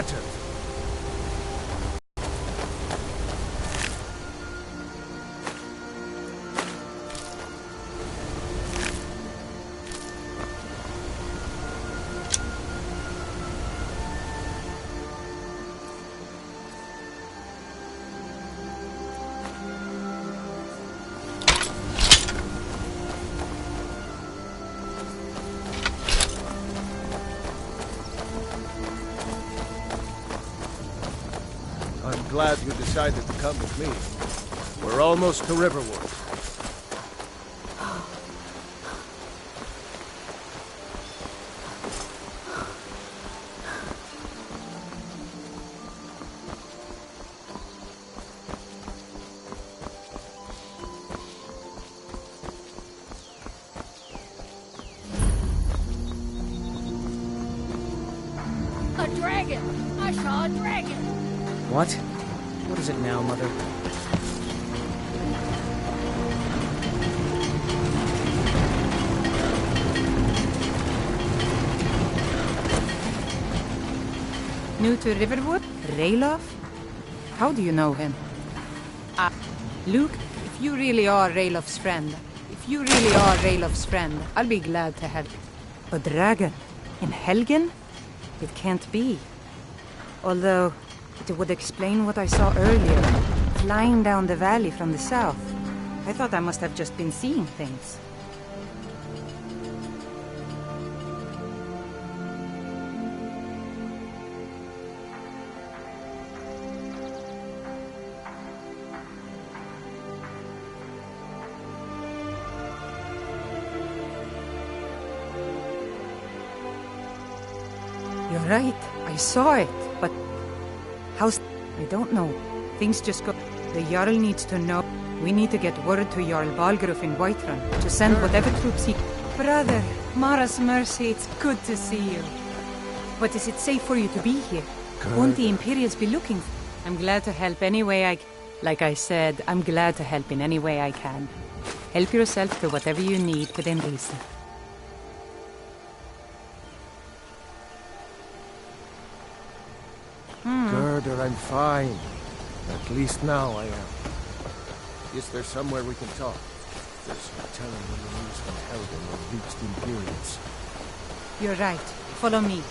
Sergeant! I'm glad you decided to come with me. We're almost to Riverwood. A dragon! I saw a dragon! What? What is it now, Mother? New to Riverwood? Ralof? How do you know him? Luke, if you really are Ralof's friend, I'll be glad to help. A dragon? In Helgen? It can't be. Although, it would explain what I saw earlier, flying down the valley from the south. I thought I must have just been seeing things. You're right, I saw it, but how's... I don't know. Things just go... The Jarl needs to know. We need to get word to Jarl Balgruuf in Whiterun to send whatever troops he... Brother, Mara's mercy, it's good to see you. But is it safe for you to be here? Won't the Imperials be looking? I'm glad to help any way I... Like I said, I'm glad to help in any way I can. Help yourself to whatever you need within reason. Gerder, I'm fine. At least now I am. Is there somewhere we can talk? There's no telling when the news from Helgen will reach the Imperials. You're right. Follow me.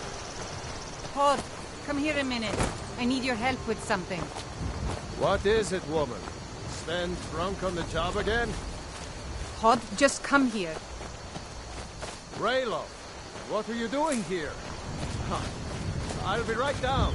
Hod, come here a minute. I need your help with something. What is it, woman? Sven drunk on the job again? Hod, just come here. Raylo, what are you doing here? Huh. I'll be right down.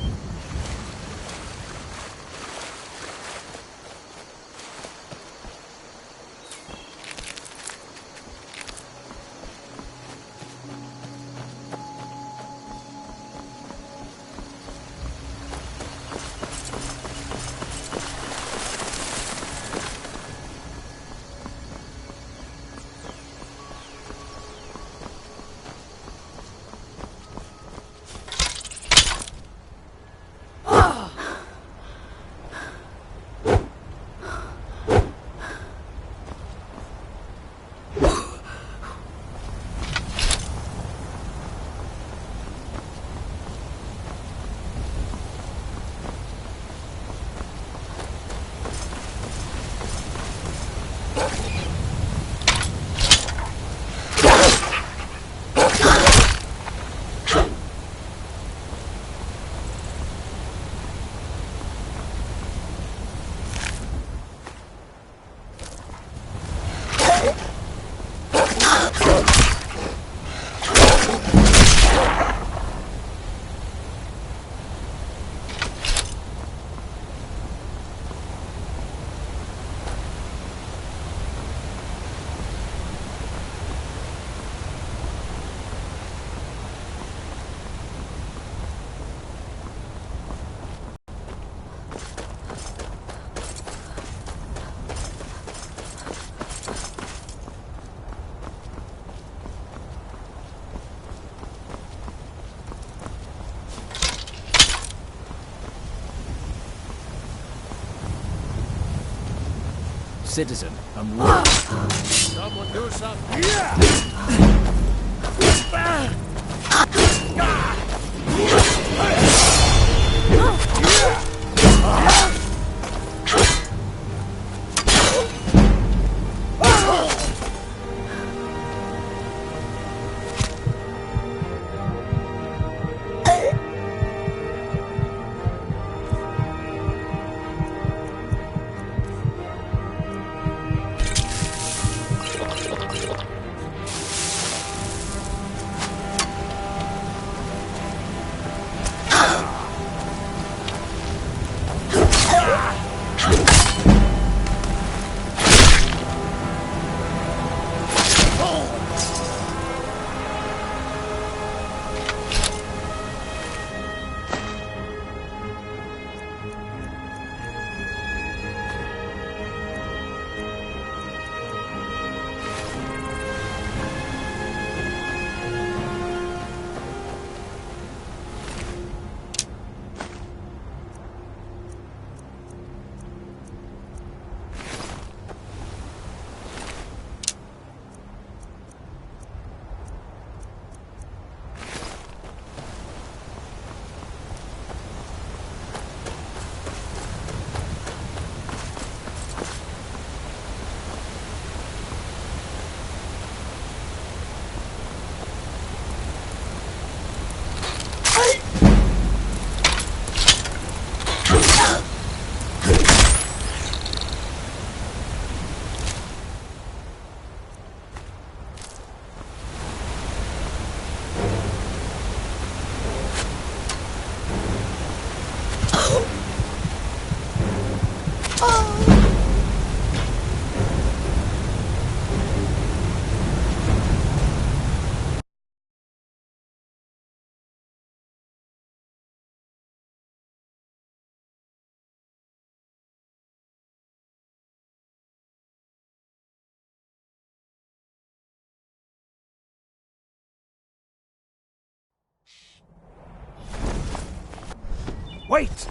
Citizen, I'm worried. Someone do something. Wait!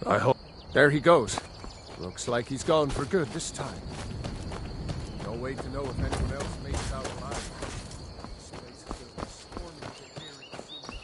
I hope... There he goes. Looks like he's gone for good this time. No way to know if anyone else makes it out alive. This place is gonna be swarming with appearing soon.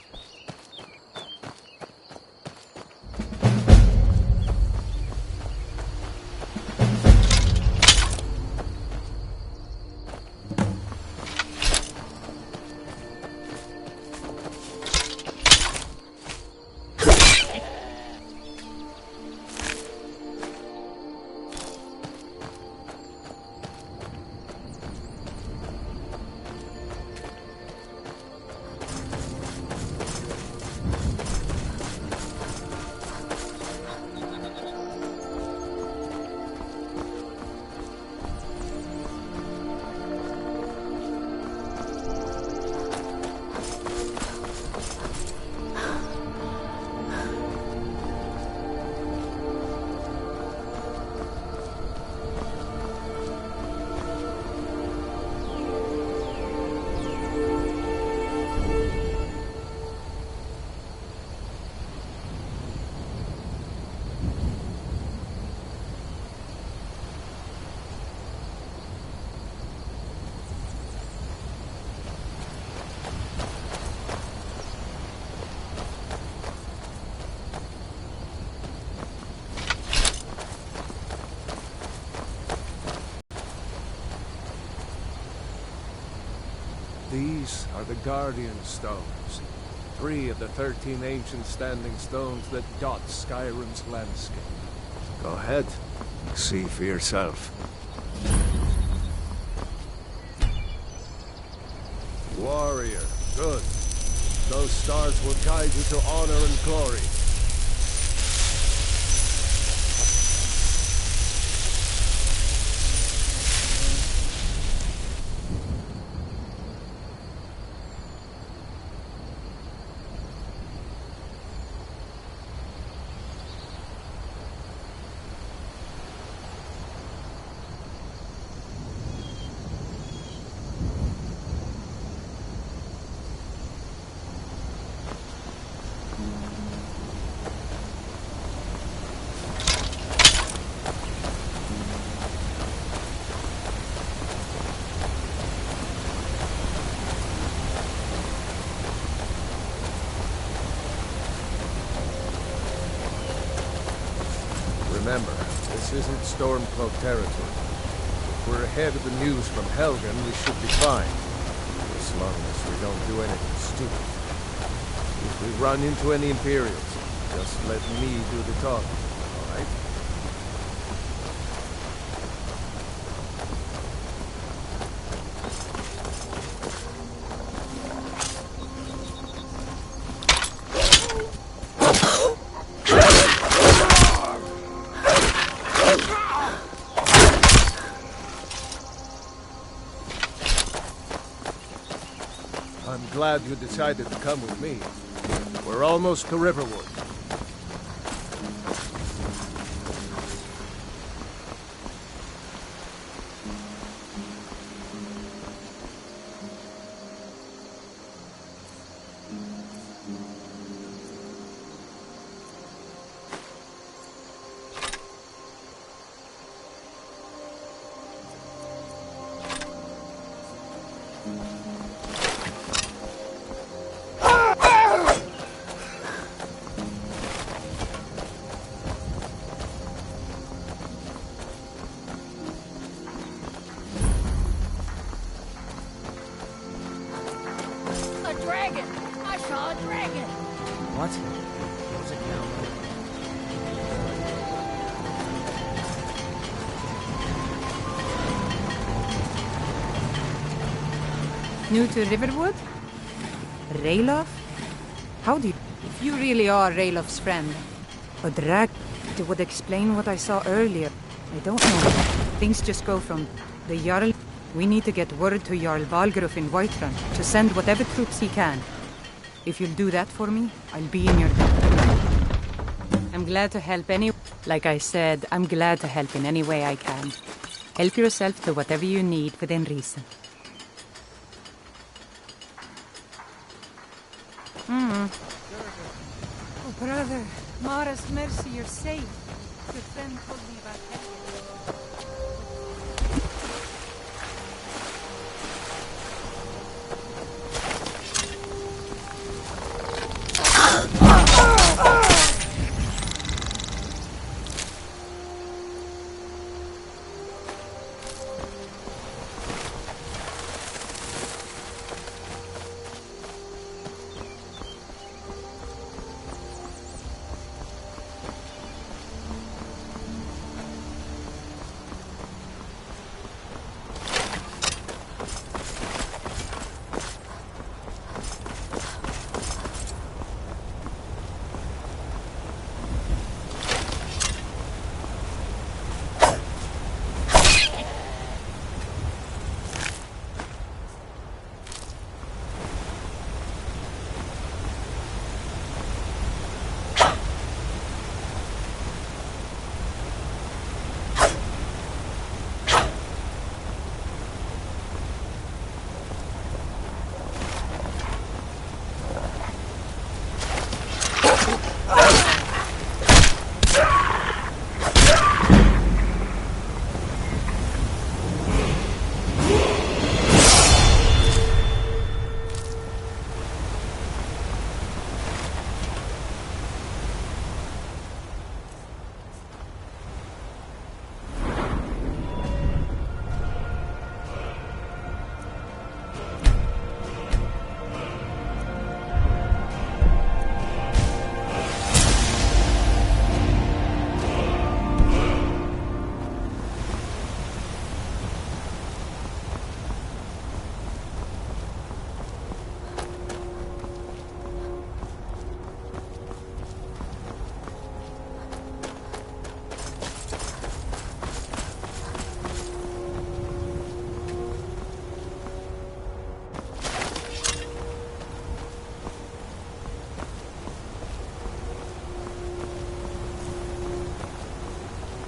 These are the Guardian Stones. 3 of the 13 ancient standing stones that dot Skyrim's landscape. Go ahead. See for yourself. Warrior. Good. Those stars will guide you to honor and glory. Remember, this isn't Stormcloak territory. If we're ahead of the news from Helgen, we should be fine. As long as we don't do anything stupid. If we run into any Imperials, just let me do the talking, alright? I'm glad you decided to come with me. We're almost to Riverwood. Dragon! I saw a dragon! What? What is it now? New to Riverwood? Rayloff? How do you... If you really are Raylof's friend, a drag... It would explain what I saw earlier. I don't know. Things just go from the Jarl... We need to get word to Jarl Valgruff in Whiterun to send whatever troops he can. If you'll do that for me, I'll be in your debt. I'm glad to help any... Like I said, I'm glad to help in any way I can. Help yourself to whatever you need within reason. Oh, brother. Mara's mercy, you're safe. Your friend told me about Helgen.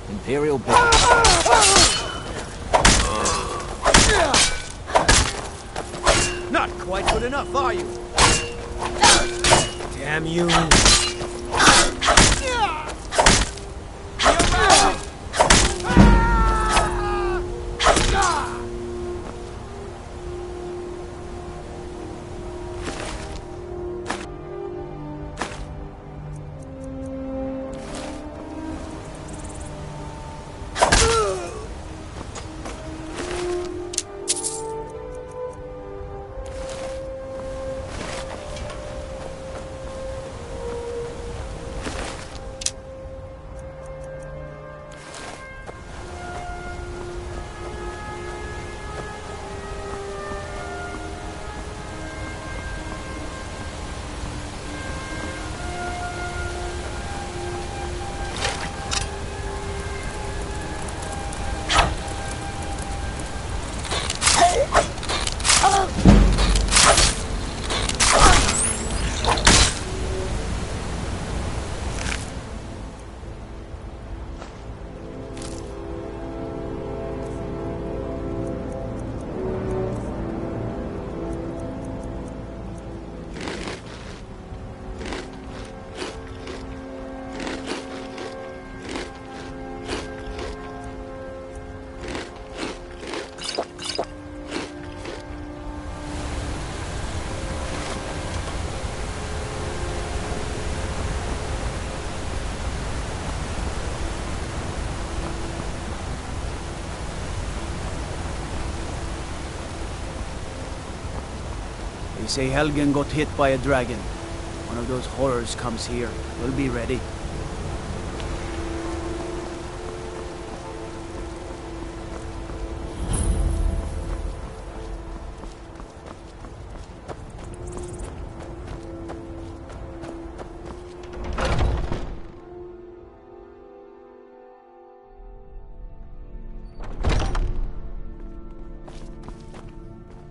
Imperial base. Not quite good enough, are you? Damn you. They say Helgen got hit by a dragon. One of those horrors comes here. We'll be ready.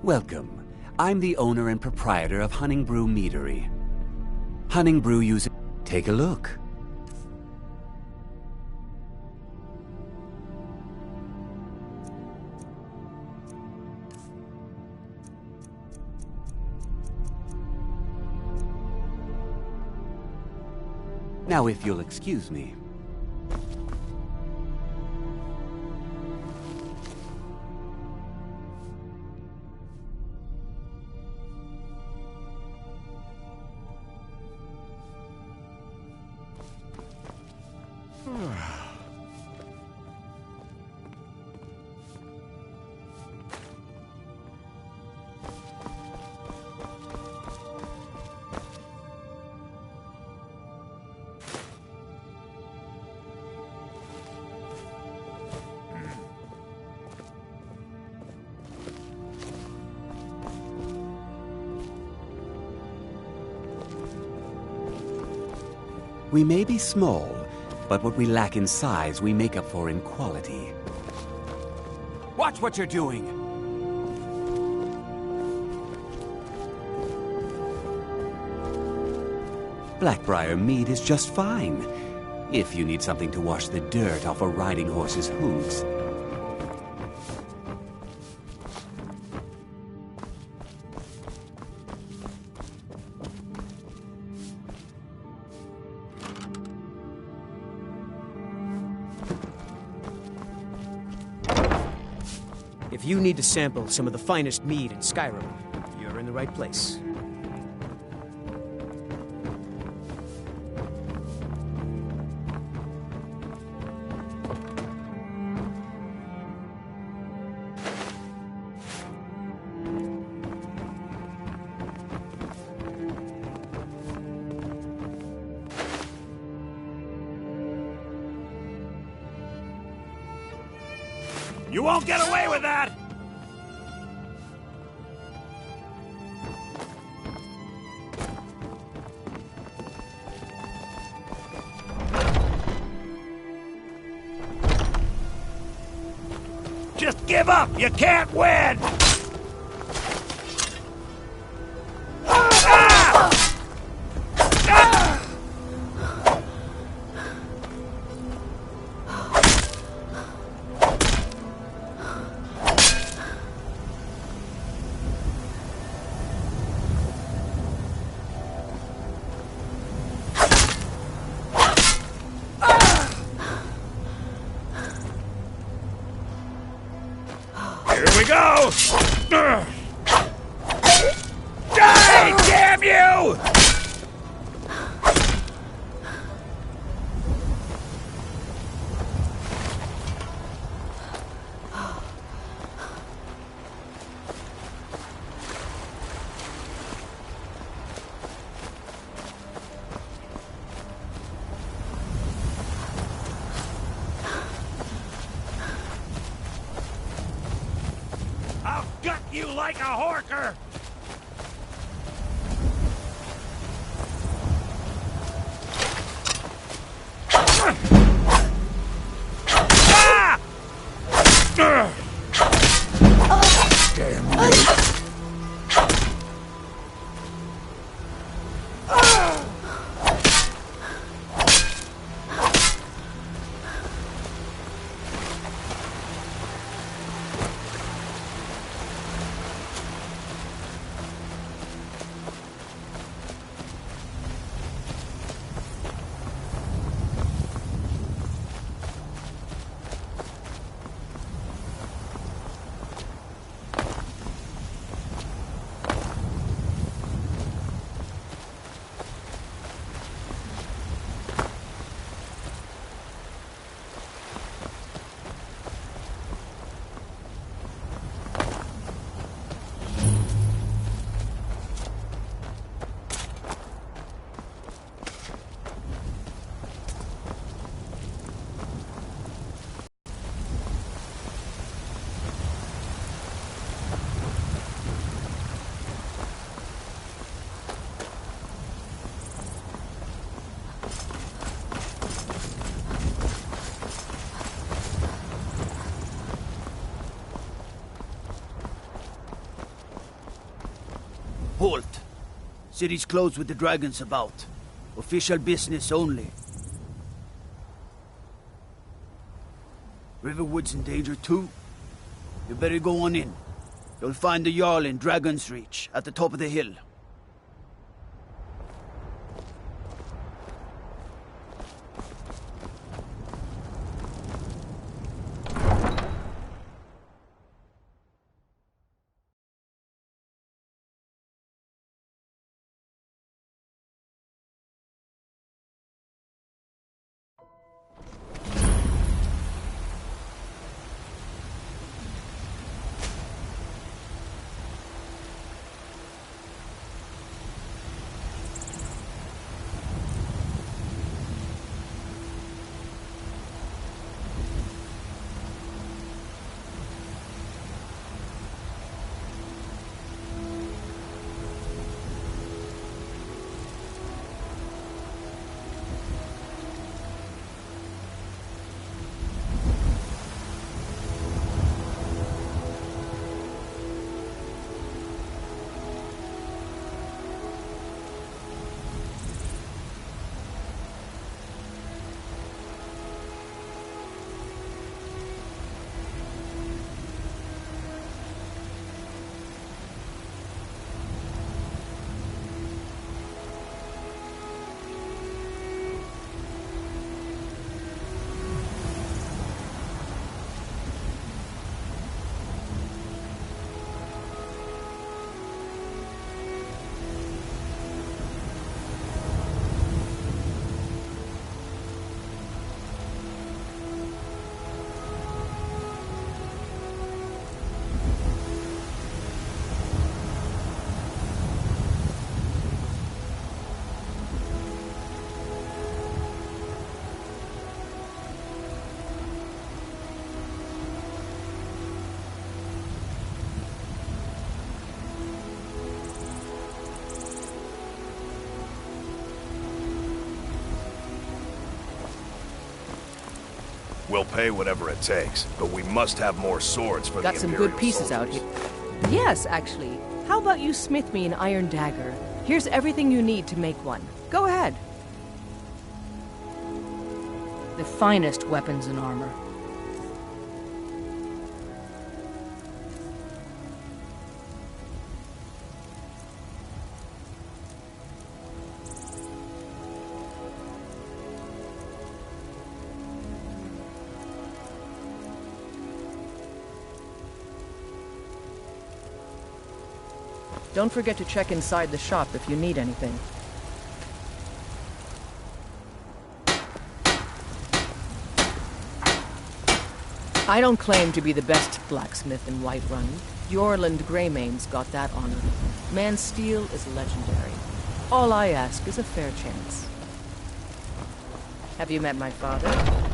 Welcome. I'm the owner and proprietor of Hunting Brew Meadery. Hunting Brew uses... Take a look. Now, if you'll excuse me. We may be small, but what we lack in size, we make up for in quality. Watch what you're doing! Blackbriar mead is just fine, if you need something to wash the dirt off a riding horse's hooves. If you need to sample some of the finest mead in Skyrim, you're in the right place. You won't get away with that! Just give up! You can't win! Here we go! Die, damn you! I'll gut you like a horker! Ah! Damn you! Halt! City's closed with the dragons about. Official business only. Riverwood's in danger too. You better go on in. You'll find the Jarl in Dragon's Reach, at the top of the hill. We'll pay whatever it takes, but we must have more swords for Got the some Imperial good pieces out soldiers. here. Yes, actually. How about you smith me an iron dagger? Here's everything you need to make one. Go ahead. The finest weapons and armor. Don't forget to check inside the shop if you need anything. I don't claim to be the best blacksmith in Whiterun. Yorland Greymane's got that honor. Man's steel is legendary. All I ask is a fair chance. Have you met my father?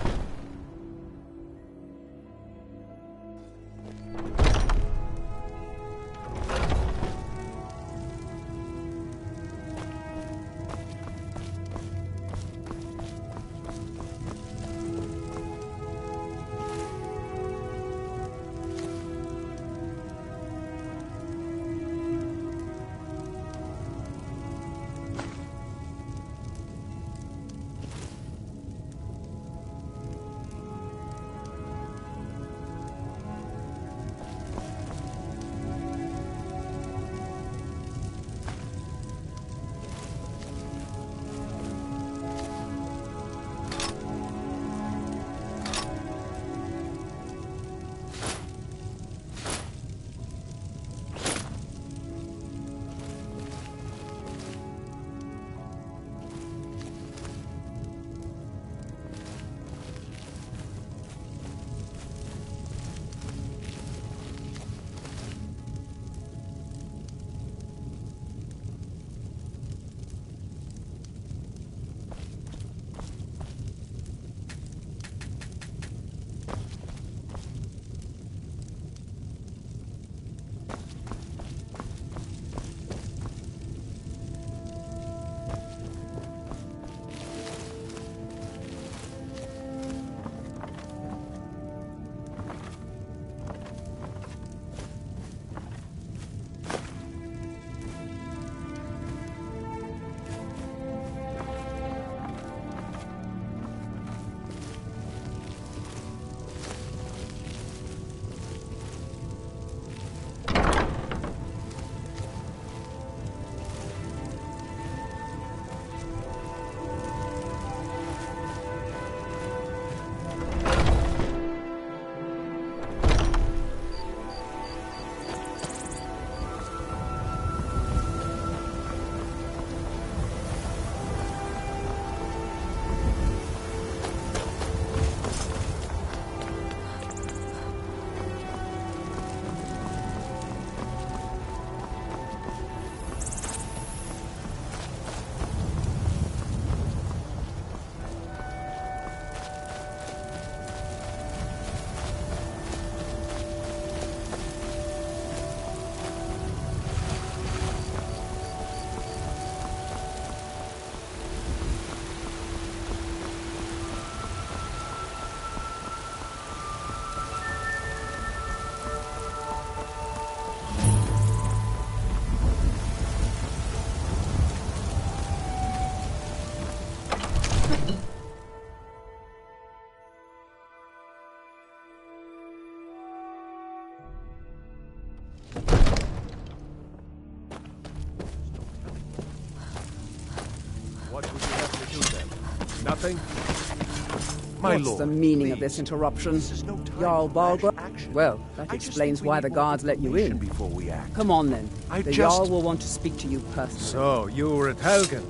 something? My What's lord, the meaning of please. this interruption? This is no time Jarl for rash Balgruuf? action. Well, that I just explains think we why need the more guards let you in. information before we act. Come on then. I The just- Jarl will want to speak to you personally. So, you were at Helgen.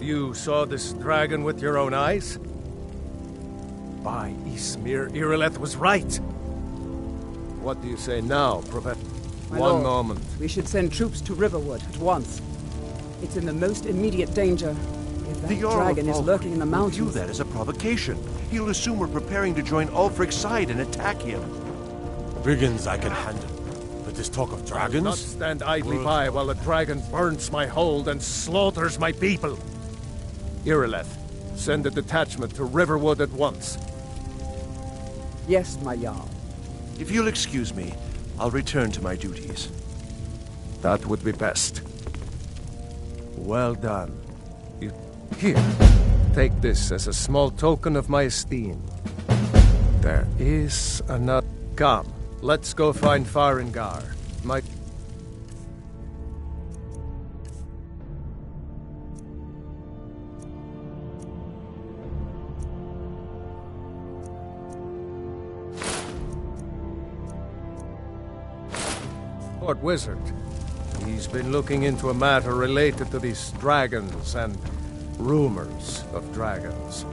You saw this dragon with your own eyes? By Ysmir, Irileth was right. What do you say now, Professor? My One lord, moment. We should send troops to Riverwood at once. It's in the most immediate danger. If that The Jarl dragon of is lurking in the Falkreath will view mountains. that as a provocation. He'll assume we're preparing to join Ulfric's side and attack him. Brigands I can handle. But this talk of dragons? Not stand idly by while the dragon burns my hold and slaughters my people. Irileth, send a detachment to Riverwood at once. Yes, my Jarl. If you'll excuse me, I'll return to my duties. That would be best. Well done. Here, take this as a small token of my esteem. There is another. Come, let's go find Farengar. My... Lord Wizard. He's been looking into a matter related to these dragons and rumors of dragons.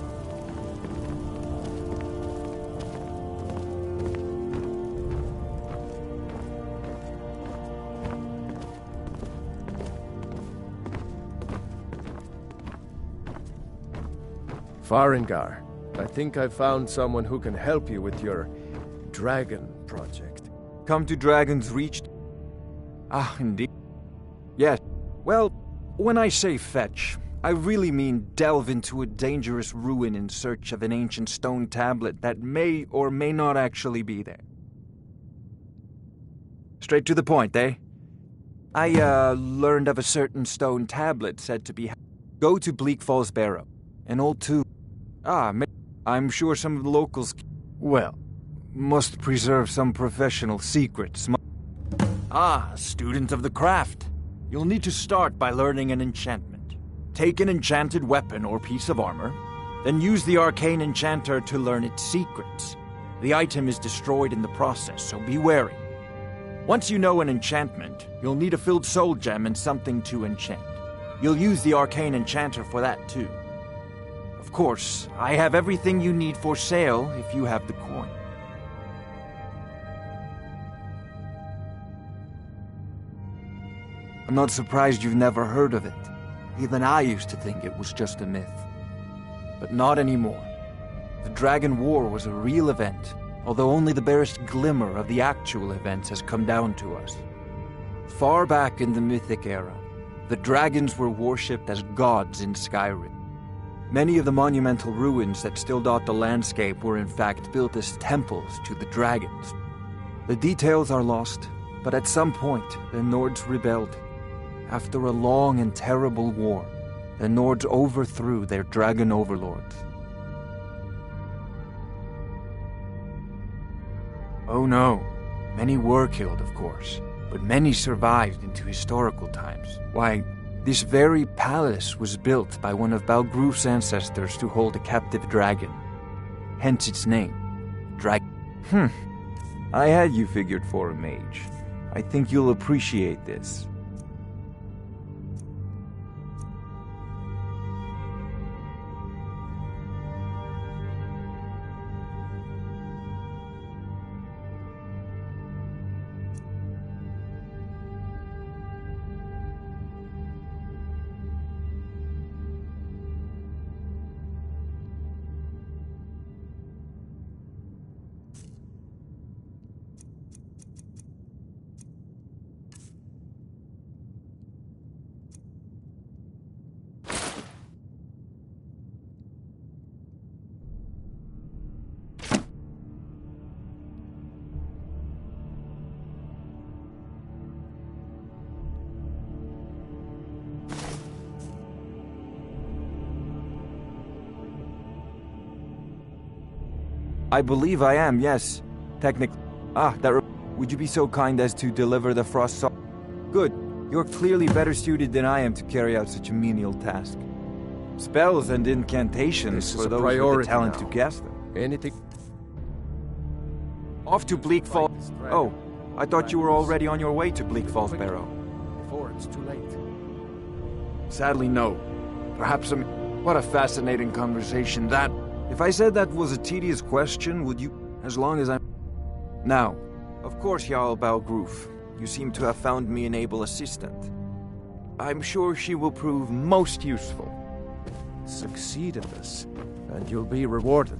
Farengar, I think I've found someone who can help you with your dragon project. Come to Dragon's Reach? Ah, indeed. Yes. Well, when I say fetch, I really mean delve into a dangerous ruin in search of an ancient stone tablet that may or may not actually be there. Straight to the point, eh? I learned of a certain stone tablet said to be... Go to Bleak Falls Barrow, an old tomb. I'm sure some of the locals... Well, must preserve some professional secrets. Student of the craft. You'll need to start by learning an enchantment. Take an enchanted weapon or piece of armor, then use the arcane enchanter to learn its secrets. The item is destroyed in the process, so be wary. Once you know an enchantment, you'll need a filled soul gem and something to enchant. You'll use the arcane enchanter for that too. Of course, I have everything you need for sale if you have the coin. I'm not surprised you've never heard of it. Even I used to think it was just a myth. But not anymore. The Dragon War was a real event, although only the barest glimmer of the actual events has come down to us. Far back in the Mythic era, the dragons were worshipped as gods in Skyrim. Many of the monumental ruins that still dot the landscape were in fact built as temples to the dragons. The details are lost, but at some point, the Nords rebelled. After a long and terrible war, the Nords overthrew their dragon overlords. Oh no, many were killed, of course, but many survived into historical times. Why, this very palace was built by one of Balgruuf's ancestors to hold a captive dragon. Hence its name, I had you figured for a mage. I think you'll appreciate this. I believe I am, yes. Technically. Would you be so kind as to deliver the frost salt? Good. You're clearly better suited than I am to carry out such a menial task. Spells and incantations This is for a those with the priority talent now. to cast them. Anything... Off to Bleak Falls. Oh, I thought you were already on your way to Bleak Falls Barrow. Before it's too late. Sadly, no. Perhaps I'm... What a fascinating conversation that... If I said that was a tedious question, would you... As long as I'm... Now, of course, Jarl Balgruf. You seem to have found me an able assistant. I'm sure she will prove most useful. Succeed in this, and you'll be rewarded.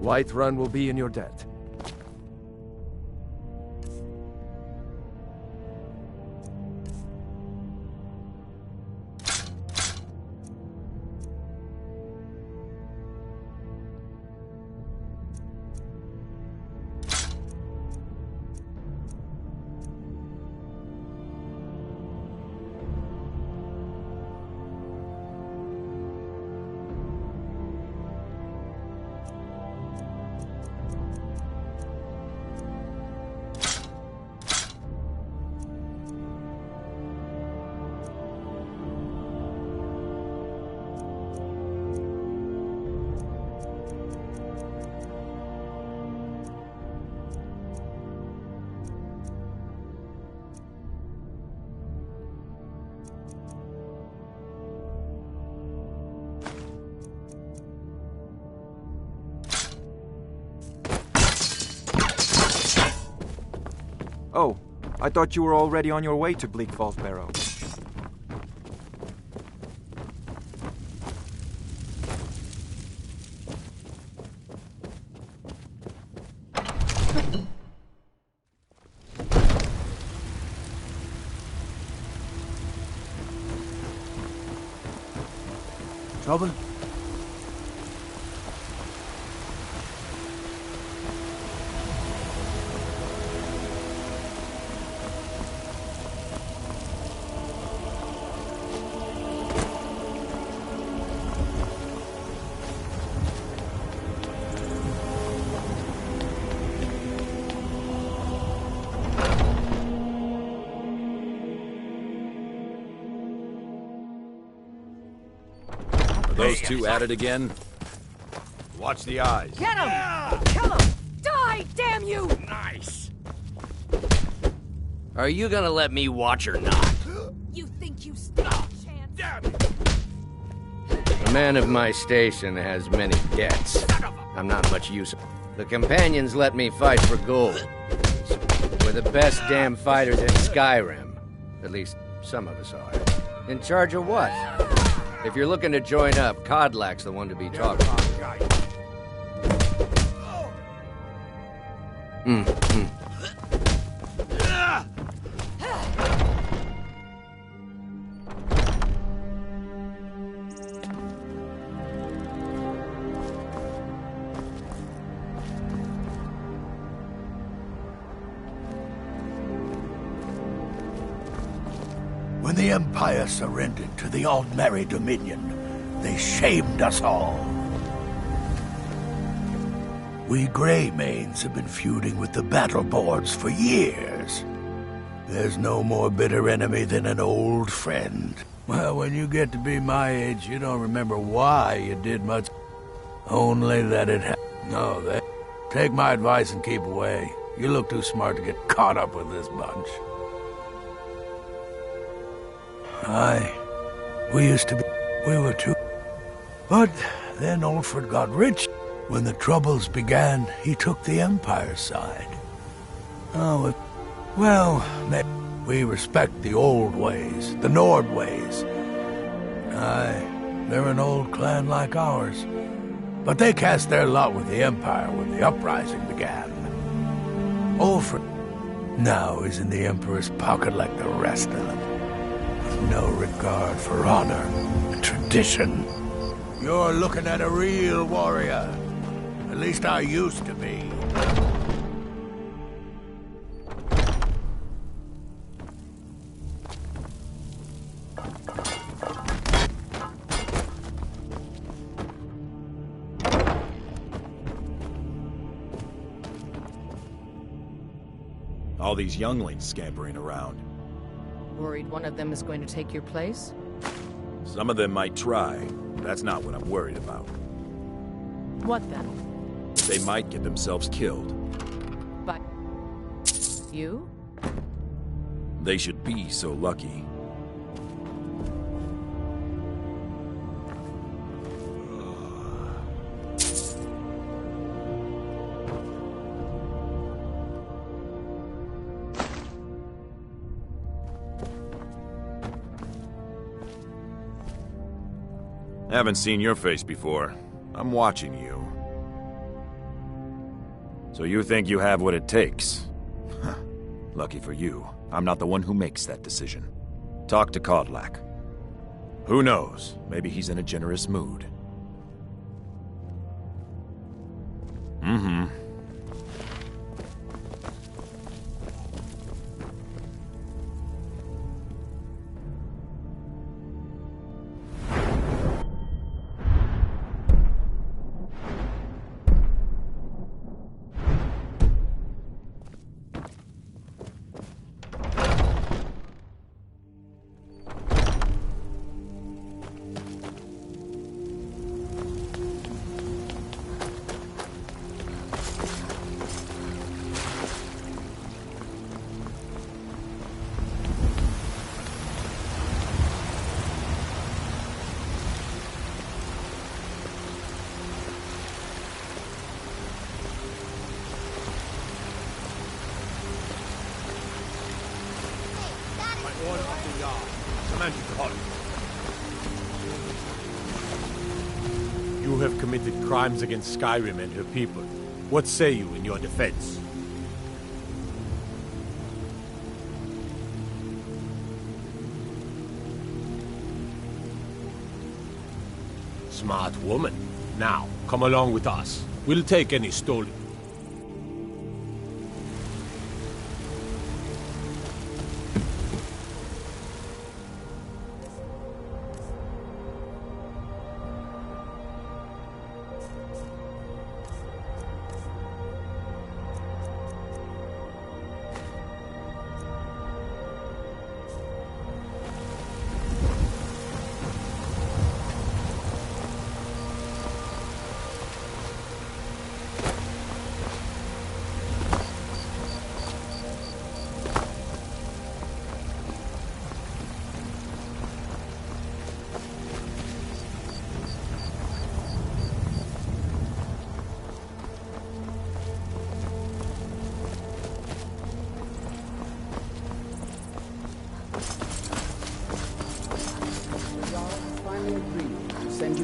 Whiterun will be in your debt. Oh, I thought you were already on your way to Bleak Falls Barrow. Trouble? Those two at it again? Watch the eyes. Get him! Kill him! Die, damn you! Nice! Are you gonna let me watch or not? You think you stand a chance? A man of my station has many debts. I'm not much use. The companions let me fight for gold. We're the best damn fighters in Skyrim. At least, some of us are. In charge of what? If you're looking to join up, Kodlak's the one to be talking to. When the Empire surrendered to the Aldmeri Dominion, they shamed us all. We Greymanes have been feuding with the Battleboards for years. There's no more bitter enemy than an old friend. Well, when you get to be my age, you don't remember why you did much. Only that it happened. No, take my advice and keep away. You look too smart to get caught up with this bunch. We used to be... We were too... But then Ulfred got rich. When the Troubles began, he took the Empire's side. Oh, well, we respect the old ways, the Nord ways. They're an old clan like ours. But they cast their lot with the Empire when the uprising began. Ulfred now is in the Emperor's pocket like the rest of them. No regard for honor and tradition. You're looking at a real warrior. At least I used to be. All these younglings scampering around. Worried one of them is going to take your place? Some of them might try, That's not what I'm worried about. What then? They might get themselves killed. By you? They should be so lucky. Haven't seen your face before. I'm watching you. So you think you have what it takes? Huh. Lucky for you, I'm not the one who makes that decision. Talk to Kodlak. Who knows? Maybe he's in a generous mood. Mm-hmm. You have committed crimes against Skyrim and her people. What say you in your defense? Smart woman. Now, come along with us. We'll take any stolen.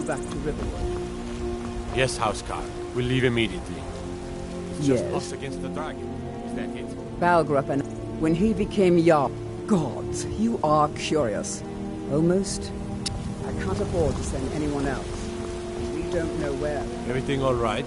Back to Riverwood. Yes, Housecarl. We'll leave immediately. It's just Yes. us against the dragon. Is that it? Balgrup and when he became Jarl. Gods, you are curious. Almost. I can't afford to send anyone else. We don't know where. Everything all right?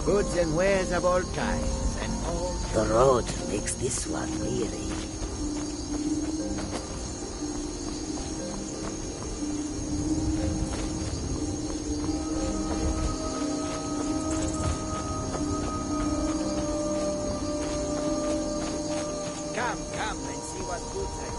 Goods and wares of all kinds, and all... The road makes this one weary. Come and see what goods I...